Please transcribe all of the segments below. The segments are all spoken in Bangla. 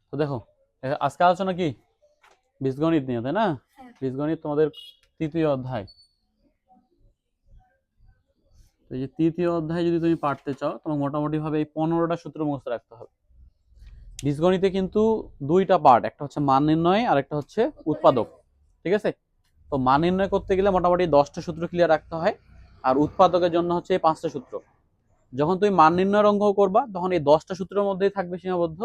তো দেখো আজকে আলোচনা কি বীজগণিত নিয়ে, তাই না? বীজগণিত তোমাদের তৃতীয় অধ্যায়। তো এই যে তৃতীয় অধ্যায় যদি তুমি পারতে চাও, তোমার মোটামুটি ভাবে এই 15টা সূত্র মুখস্থ রাখতে হবে। বীজগণিতে কিন্তু দুইটা পার্ট, একটা হচ্ছে মান নির্ণয় আর একটা হচ্ছে উৎপাদক। ঠিক আছে? তো মান নির্ণয় করতে গেলে মোটামুটি 10টা সূত্র ক্লিয়ার রাখতে হয়, আর উৎপাদকের জন্য হচ্ছে এই 5টা সূত্র। যখন তুমি মান নির্ণয়ের অঙ্ক করবা তখন এই 10টা সূত্রের মধ্যেই থাকবে সীমাবদ্ধ,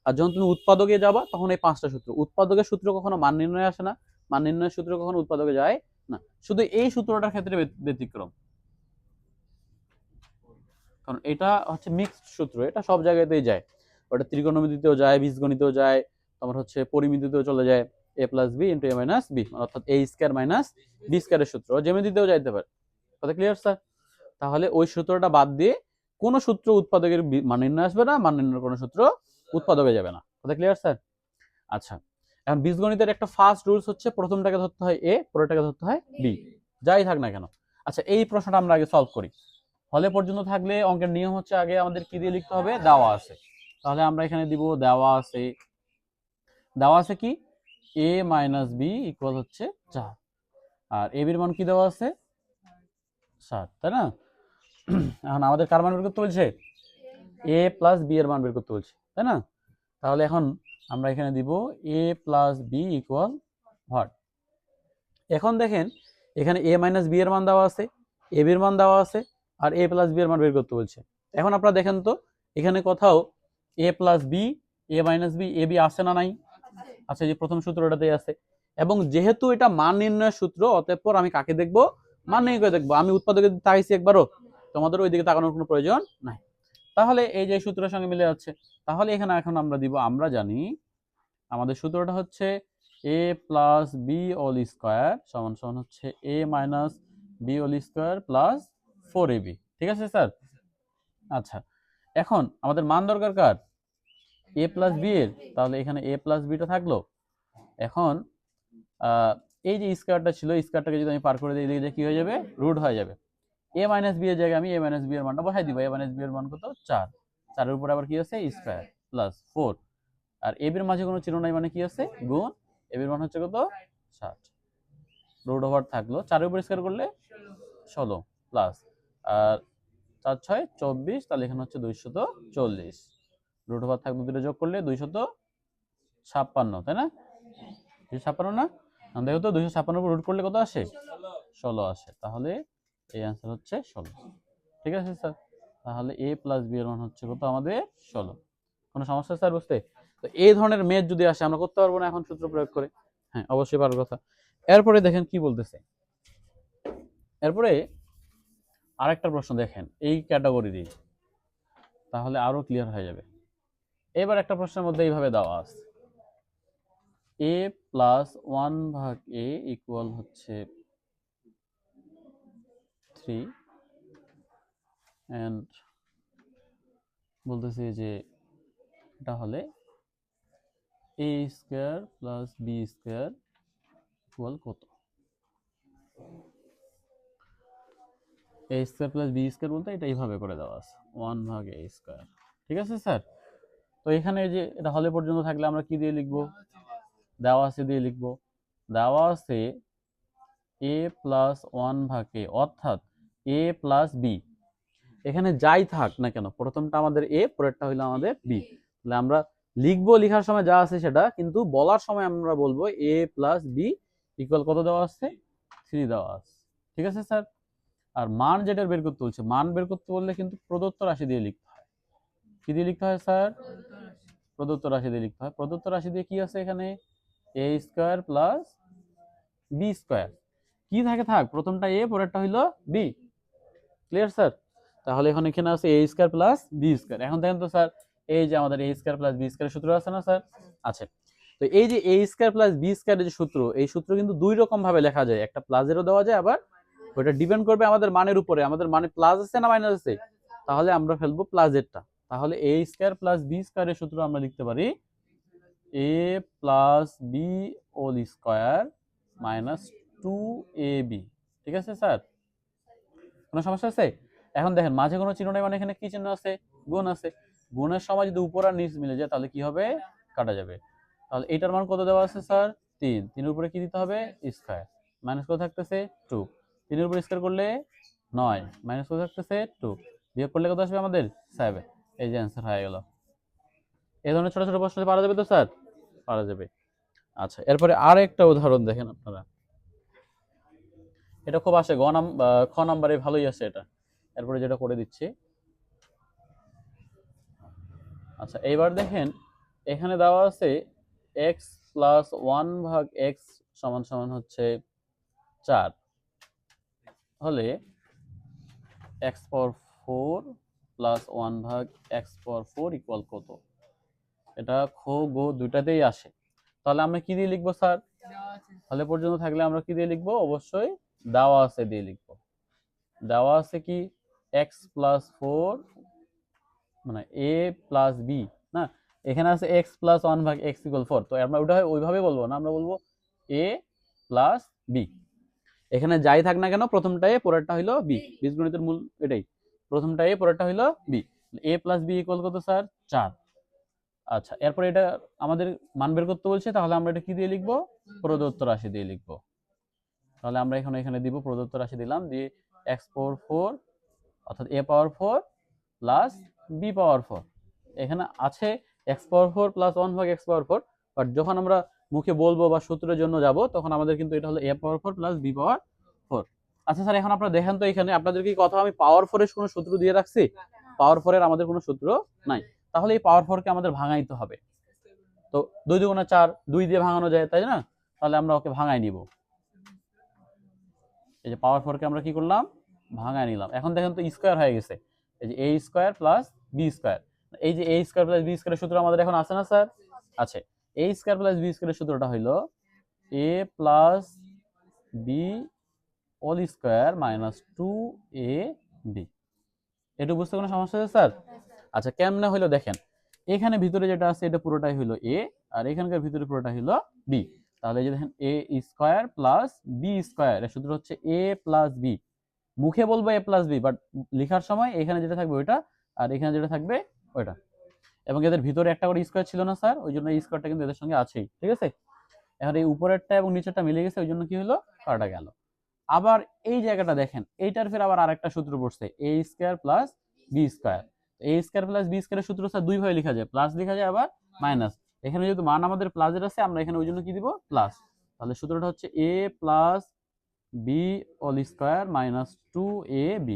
আর যখন তুমি উৎপাদকে যাবা তখন এই 5টা সূত্র। উৎপাদকের সূত্র কখনো মান নির্ণয়ে আসে না, মান নির্ণয়ের সূত্র কখনো উৎপাদকে যায় না, শুধু এই সূত্রটার ক্ষেত্রে ব্যতিক্রম। কারণ এটা হচ্ছে মিক্সড সূত্র, এটা সব জায়গাতেই যায়। ওটা ত্রিকোণমিতিতেও যায়, বীজগণিতেও যায়, তোমার হচ্ছে পরিমিতিতেও চলে যায়। a plus B into A minus B, অর্থাৎ এ স্কয়ার মাইনাস বি স্কয়ারের সূত্র জ্যামিতিতেও যাইতে পারে। কথা ক্লিয়ার স্যার? তাহলে ওই সূত্রটা বাদ দিয়ে কোন সূত্র উৎপাদকের মান নির্ণয় আসবে না, মান নির্ণয়ের কোন সূত্র উৎপাদকে যাবে না। কথা ক্লিয়ার স্যার? আচ্ছা, এখন বীজগণিতের একটা ফার্স্ট রুলস হচ্ছে প্রথমটাকে ধরতে হয় এ, পরেরটাকে ধরতে হয় বি, যাই থাক না কেন। আচ্ছা, এই প্রশ্নটা আমরা আগে সলভ করি। হলে পর্যন্ত থাকলে অঙ্কের নিয়ম হচ্ছে আগে আমাদের কি দিয়ে লিখতে হবে, দেওয়া আছে। তাহলে আমরা এখানে দিব দেওয়া আছে, দেওয়া আছে কি a মাইনাস বি ইকুয়াল হচ্ছে 4, আর এ বির মান কি দেওয়া আছে 7, তাই না? এখন আমাদের কার মান বের করতে বলছে, a প্লাস বি এর মান বের করতে বলছে, তাই না? তাহলে এখন আমরা এখানে দিব a plus B equal what. এখন দেখেন এখানে a মাইনাস বি এর মান দেওয়া আছে, এ বির মান দেওয়া আছে, আর a প্লাস বি এর মান বের করতে বলছে। এখন আপনারা দেখেন তো এখানে কোথাও a plus B, A minus B, A B আছে না নাই? আচ্ছা, যে প্রথম সূত্রটাতেই আছে। এবং যেহেতু এটা মান নির্ণয়ের সূত্র, অতঃপর আমি কাকে দেখবো, মান নির্ণয় দেখবো। আমি উৎপাদকে তাকাইছি একবারও, তোমাদের ওইদিকে তাকানোর কোনো প্রয়োজন নাই। তাহলে এই যে সূত্রের সঙ্গে মিলে যাচ্ছে। তাহলে এখানে এখন আমরা দিব, আমরা জানি আমাদের সূত্রটা হচ্ছে a plus B whole square সমান সমান হচ্ছে a minus B whole square plus 4ab। ঠিক আছে স্যার? আচ্ছা, এখন আমাদের মান দরকার কার, a প্লাস বি এর। তাহলে এখানে a প্লাস বিটা থাকলো। এখন এই যে স্কয়ারটা ছিল, স্কয়ারটাকে যদি আমি পার করে দিই, এদিকে কি হয়ে যাবে, রুট হয়ে যাবে। a মাইনাস বি এর জায়গায় আমি a মাইনাস বি এর মানটা বসাই দিব। a মাইনাস বি এর মান কত, 4। 4 এর উপরে আবার কি আছে, স্কয়ার প্লাস 4, আর এ বির মাঝে কোনো চিহ্ন নাই মানে কি আছে, গুণ। এ বির মান হচ্ছে কত, 7। রুট ওভার থাকলো, 4 এর উপর স্কয়ার করলে 16 প্লাস, আর 4 6 24, তাহলে এখানে হচ্ছে 240। রুট ওভার থাকলো, দুটো যোগ করলে 256, তাই না? 256 না? দেখো তো 256 উপর রুট করলে কত আসে, 16 আসে। তাহলে এই অ্যান্সার হচ্ছে 16। ঠিক আছে স্যার? তাহলে a প্লাস বি এর মান হচ্ছে কত আমাদের, 16। কোনো সমস্যা স্যার বুঝতে? তো এই ধরনের মেথ যদি আসে, আমরা করতে পারবো না এখন সূত্র প্রয়োগ করে? হ্যাঁ, অবশ্যই পারার কথা। এরপরে দেখেন কি বলতেছে। এরপরে আরেকটা প্রশ্ন দেখেন এই ক্যাটাগরিরই, তাহলে আরো ক্লিয়ার হয়ে যাবে। এবার একটা প্রশ্নের মধ্যে এইভাবে দেওয়া আছে, a প্লাস 1 ভাগ a ইকুয়াল হচ্ছে 3, এন্ড বলতেছে যে এটা হলে a square plus B square equal কত। a square plus B square বলতে এটা এইভাবে করে দেওয়া আছে, 1 ভাগ a স্কয়ার। ঠিক আছে স্যার? তো এখানে যে এটা হলে পর্যন্ত থাকলে আমরা কি দিয়ে লিখবো, দেওয়া আছে দিয়ে লিখবো। দেওয়া আছে a প্লাস 1 ভাগ a, অর্থাৎ a প্লাস বি। এখানে যাই থাক না কেন, প্রথমটা আমাদের a, পরেরটা হইলো আমাদের b। তাহলে আমরা লিখবো, লেখার সময় যা আছে সেটা, কিন্তু বলার সময় আমরা বলবো a প্লাস বি ইকুয়াল কত দেওয়া আছে, 3 দেওয়া আছে। ঠিক আছে স্যার? আর মান যেটা বের করতে বলছে, মান বের করতে বললে কিন্তু প্রদত্ত রাশি দিয়ে লিখতে হয়। কি দিয়ে লিখতে হয় স্যার? প্রদত্ত রাশি দিয়ে লিখতে হয়। প্রদত্ত রাশি দিয়ে কি আছে এখানে, a square plus B square. কি থাকে থাক, প্রথমটা a, পরেরটা হইলো b। Clear sir? তাহলে এখন এখানে আছে a square plus B square. এখন দেখেন তো স্যার, এই যে আমাদের a স্কয়ার প্লাস বি স্কয়ারের সূত্র আছে না স্যার? আছে। তো এই যে a স্কয়ার প্লাস বি স্কয়ারের যে সূত্র, এই সূত্র কিন্তু দুই রকম ভাবে লেখা যায়, একটা প্লাসেরও দেওয়া যায়, আবার ওটা ডিপেন্ড করবে আমাদের মানের উপরে, আমাদের মানে প্লাস আছে না মাইনাস আছে। তাহলে আমরা ফেলবো প্লাসেরটা। তাহলে a স্কয়ার প্লাস বি স্কয়ারের সূত্র আমরা লিখতে পারি a plus B whole square minus 2ab। ঠিক আছে স্যার? কোনো সমস্যা আছে? এখন দেখেন মাঝে কোনো চিহ্ন নেই মানে এখানে কি চিহ্ন আছে, গুণ আছে। গুণের সময় যদি উপর আর নিচ মিলে যায় তাহলে কি হবে, কাটা যাবে। তাহলে এইটার মান কত দেওয়া আছে স্যার? 3, 3 এর উপরে কি দিতে হবে? স্কয়ার, মাইনাস কত থাকতেছে? 2, 3 এর উপরে স্কয়ার করলে 9, মাইনাস কত থাকতেছে? 2, বিয়োগ করলে কত আসবে আমাদের? 7। এই যে অ্যান্সার হয়ে গেল। এই ধরনের ছোট ছোট প্রশ্ন পারা যাবে তো স্যার? পারা যাবে। আচ্ছা, এরপরে আর একটা উদাহরণ দেখেন আপনারা, এটা খুব আসে খ নাম্বারে ভালোই আসে এটা। এরপরে যেটা করে দিচ্ছি, আচ্ছা এইবার দেখেন এখানে দেওয়া আছে এক্স প্লাস 1 ভাগ এক্স সমান সমান হচ্ছে 4 হলে এক্স পাওয়ার 4 প্লাস 1 ভাগ এক্স পাওয়ার 4 ইকুয়াল কত? এটা খ গো দুইটাতেই আসে। তাহলে আমরা কি দিয়ে লিখবো স্যার? তাহলে পর্যন্ত থাকলে আমরা কি দিয়ে লিখবো? অবশ্যই দেওয়া আছে দিয়ে লিখবো। দেওয়া আছে কি এক্স প্লাস 4 মানে এ প্লাস বি না, এখানে আছে এক্স প্লাস 1 ভাগ এক্স ইকুয়াল 4, তো আমরা ওটা ওইভাবে বলবো না, আমরা বলবো এ প্লাস বি। এখানে যাই থাক না কেন প্রথমটা এ পরেরটা হইলো বি, বীজগণিতের মূল এটাই, প্রথমটা এ পরেরটা হইলো বি। এ প্লাস বি ইকুয়াল কত স্যার? 4। আচ্ছা, এরপরে এটা আমাদের মান বের করতে বলছে, তাহলে আমরা এটা কি দিয়ে লিখবো? প্রদত্ত রাশি দিয়ে লিখবো। তাহলে আমরা এখানে দিব প্রদত্ত রাশি দিলাম, দিয়ে এক্স পাওয়ার 4 অর্থাৎ এ পাওয়ার 4 প্লাস বি পাওয়ার 4। এখানে আছে এক্স পাওয়ার 4 প্লাস 1 ভাগ এক্স পাওয়ার 4, বাট যখন আমরা মুখে বলবো বা সূত্রের জন্য যাব তখন আমাদের কিন্তু এটা হলো এ পাওয়ার 4 প্লাস বি পাওয়ার 4। আচ্ছা স্যার, এখন আপনারা দেখেন তো এখানে আপনাদের কি কথা আমি পাওয়ার 4 এর কোনো সূত্র দিয়ে রাখছি? পাওয়ার 4 এর আমাদের কোনো সূত্র নাই। তাহলে এই পাওয়ার 4 কে আমাদের ভাঙাইতে হবে। তো 2 দুগুণে 4, 2 দিয়ে ভাঙানো যায় তাই না? তাহলে আমরা ওকে ভাঙাই নিব। এই যে পাওয়ার 4 কে আমরা কি করলাম? ভাঙায় নিলাম। এখন দেখেন তো স্কয়ার হয়ে গেছে, এই যে a square plus b square. এই যে a স্কয়ার প্লাস b স্কয়ারের সূত্র আমাদের এখন আছে না স্যার? আছে। a স্কয়ার প্লাস b স্কয়ারের সূত্রটা হলো a plus b whole square minus 2ab। এটা বুঝতে কোনো সমস্যা আছে স্যার? আচ্ছা, কেমনে হলো দেখেন, এখানে ভিতরে যেটা আছে এটা পুরোটাই হলো a, আর এখানকার ভিতরে পুরোটা হলো b। তাহলে এই যে দেখেন a square plus b square, এর সূত্র হচ্ছে a প্লাস b। মুখে বলবো a প্লাস বি, বাট লেখার সময় এখানে যেটা থাকবে ওইটা, আর এখানে যেটা থাকবে ওইটা। এবং এদের ভিতরে একটা করে স্কোয়ার ছিল না স্যার, ওই জন্য এই স্কোয়ারটা কিন্তু এদের সঙ্গে আছেই, ঠিক আছে? এখন এই উপরেরটা এবং নিচেরটা মিলে গেছে, ওই জন্য কি হলো? কাটা গেল। আবার এই জায়গাটা দেখেন, এইটার ফের আবার আরেকটা সূত্র পড়ছে, এ স্কোয়ার প্লাস বি স্কোয়ার। এ স্কোয়ার প্লাস বি স্কোয়ারের সূত্র স্যার দুই ভাবে লেখা যায়, প্লাস লেখা যায় আবার মাইনাস। এখানে যেহেতু মান আমাদের প্লাসের আছে, আমরা এখানে ওই জন্য কি দিব? প্লাস। তাহলে সূত্রটা হচ্ছে a plus B whole square minus 2ab।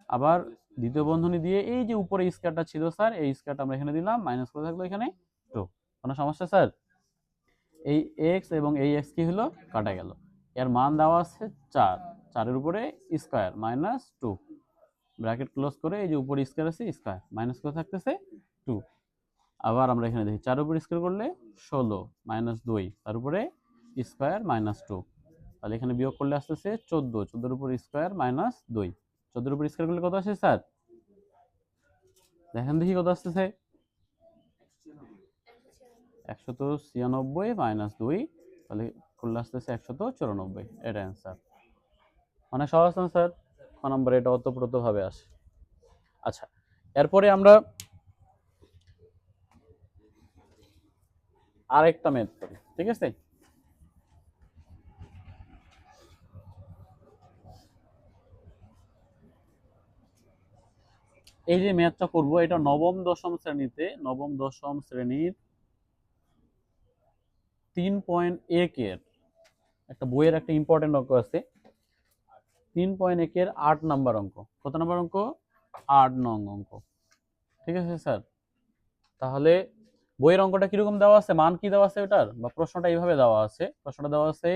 আবার দ্বিতীয় বন্ধনী দিয়ে এই যে উপরে স্কয়ারটা ছিল স্যার, এই স্কয়ারটা আমরা এখানে দিলাম, মাইনাস করে থাকলো এখানে 2। কোনো সমস্যা স্যার? এই x এবং এই x কি হলো? কাটা গেল। এর মান দেওয়া আছে 4, 4 এর উপরে স্কয়ার মাইনাস 2, ব্র্যাকেট ক্লোজ করে এই যে উপরে স্কয়ার আছে স্কয়ার মাইনাস করে থাকতেছে 2। আবার আমরা এখানে দেখি 4 এর উপরে স্কয়ার করলে 16 মাইনাস 2, তার উপরে স্কয়ার মাইনাস 2। তাহলে এখানে বিয়োগ করলে আসতেছে 14, 14 এর উপর স্কয়ার মাইনাস 2, 14 এর উপর স্কয়ার করলে কত আসে স্যার? দেখেন দেখি কত আসতেছে? 196 মাইনাস 2, তাহলে করলে আসতেছে 194। এটা অ্যান্সার। অনেক সহজ না স্যার? ক নম্বরে এটা অতপ্রত ভাবে আসে। আচ্ছা, এরপরে আমরা আরেকটা ম্যাথ করি, ঠিক আছে? এই যে ম্যাথটা করব, এটা নবম দশম শ্রেণীর 3.1 এর একটা বইয়ের একটা ইম্পর্টেন্ট অঙ্ক আছে। 3.1 এর 8 নাম্বার অঙ্ক। কত নাম্বার অঙ্ক? 8 নং অঙ্ক, ঠিক আছে স্যার? তাহলে বইয়ের অঙ্কটা কিরকম দেওয়া আছে, মান কি দেওয়া আছে ওটার, বা প্রশ্নটা এইভাবে দেওয়া আছে, প্রশ্নটা দেওয়া আছে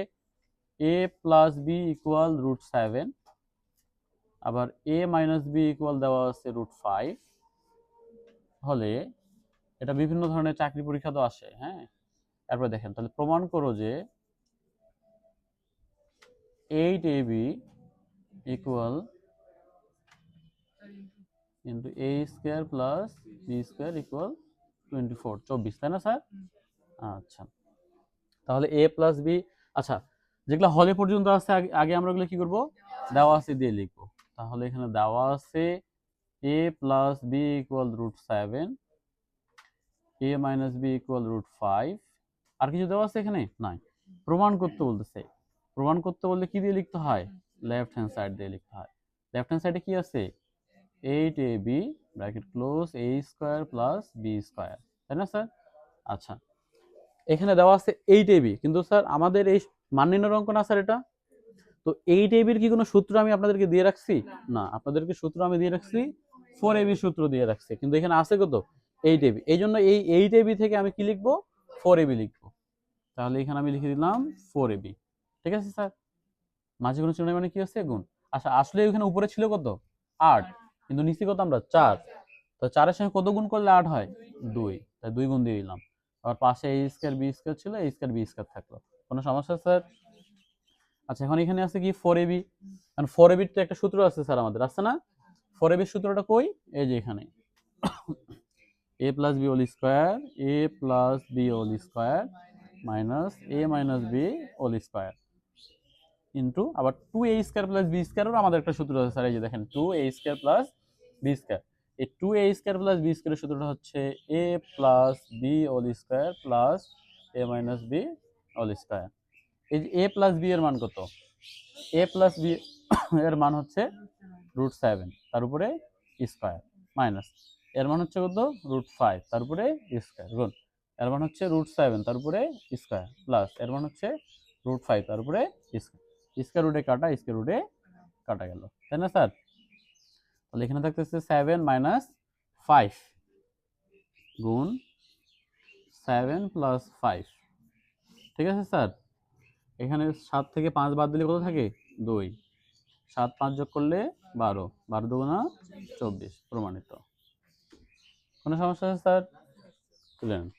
a প্লাস বি ইকুয়াল √7, আবার a মাইনাস বি ইকুয়াল দেওয়া আছে √5 হলে, এটা বিভিন্ন ধরনের চাকরি পরীক্ষা তো আসে, হ্যাঁ? এরপর দেখেন, তাহলে প্রমাণ করো যে 8ab equal into a square plus B square equal 24, তাই না স্যার? আচ্ছা, তাহলে a প্লাস বি, আচ্ছা যেগুলো হলে পর্যন্ত আছে আগে আমরা ওগুলো কি করব? দেওয়া আছে দিয়ে লিখবো। তাহলে এখানে দেওয়া আছে a plus B equal √7 a minus B equal √5। আর কিছু দেওয়া আছে এখানে? নাই। প্রমাণ করতে বলতেছে। প্রমাণ করতে বললে কি দিয়ে লিখতে হয়? লেফট হ্যান্ড সাইড দিয়ে লিখতে হয়। লেফট হ্যান্ড সাইডে কি আছে? 8ab bracket close a square plus b square, তাই না স্যার? আচ্ছা, এখানে দেওয়া আছে 8ab, কিন্তু স্যার আমাদের এই মান নির্ণয়ের অঙ্ক না স্যার এটা। তো 8ab এর কি কোনো সূত্র আমি আপনাদেরকে দিয়ে রাখছি? না, আপনাদেরকে সূত্র আমি দিয়ে রাখছি 4ab সূত্র দিয়ে রাখছি, কিন্তু এখানে আছে কত? 8ab। এই জন্য এই 8ab থেকে আমি কি লিখবো? 4ab লিখবো। তাহলে এখানে আমি লিখে দিলাম 4ab। ঠিক আছে স্যার? মাঝে কোনো চিহ্ন মানে কি আছে? গুণ। আচ্ছা, আসলে এখানে উপরে ছিল কত? 8, কিন্তু নিচে কত আমরা? 4। তো 4 এর সঙ্গে কত গুণ করলে 8 হয়? 2। তাই 2 গুণ দিয়ে দিলাম। আবার পাশে a স্কয়ার b স্কয়ার ছিল, a স্কয়ার b স্কয়ার থাকলো। কোনো সমস্যা স্যার? আচ্ছা, এখন এখানে আছে কি 4ab। কারণ 4ab এর তো একটা সূত্র আছে স্যার, আমাদের আছে না? 4ab এর সূত্রটা কই? এই যে এখানে a plus B whole square, a plus B whole square minus a minus B whole square into আবার 2a স্কয়ার প্লাস b স্কয়ারের আমাদের একটা সূত্র আছে স্যার, এই যে দেখেন 2a square plus b square. এই 2a স্কয়ার প্লাস b স্কয়ারের সূত্রটা হচ্ছে a plus b whole square plus a minus b whole square. এই যে a প্লাস b এর মান কত? a প্লাস b এর মান হচ্ছে √7, তার উপরে স্কয়ার, মাইনাস এর মান হচ্ছে কত? √5, তার উপরে স্কয়ার, গুণ এর মান হচ্ছে √7, তার উপরে স্কয়ার, প্লাস এর মান হচ্ছে √5, তার উপরে স্কয়ার। স্কয়ার রুটে কাটা, স্কয়ার রুটে কাটা গেল, তাই না স্যার? তাহলে এখানে থাকতেছে 7 মাইনাস 5 গুণ 7 প্লাস 5। ঠিক আছে স্যার? এখানে 7 থেকে 5 বাদ দিলে কত থাকে? 2। 7 5 যোগ করলে 12, 12 দুগুণা 24, প্রমাণিত। কোনো সমস্যা আছে স্যার? তুলে নেন।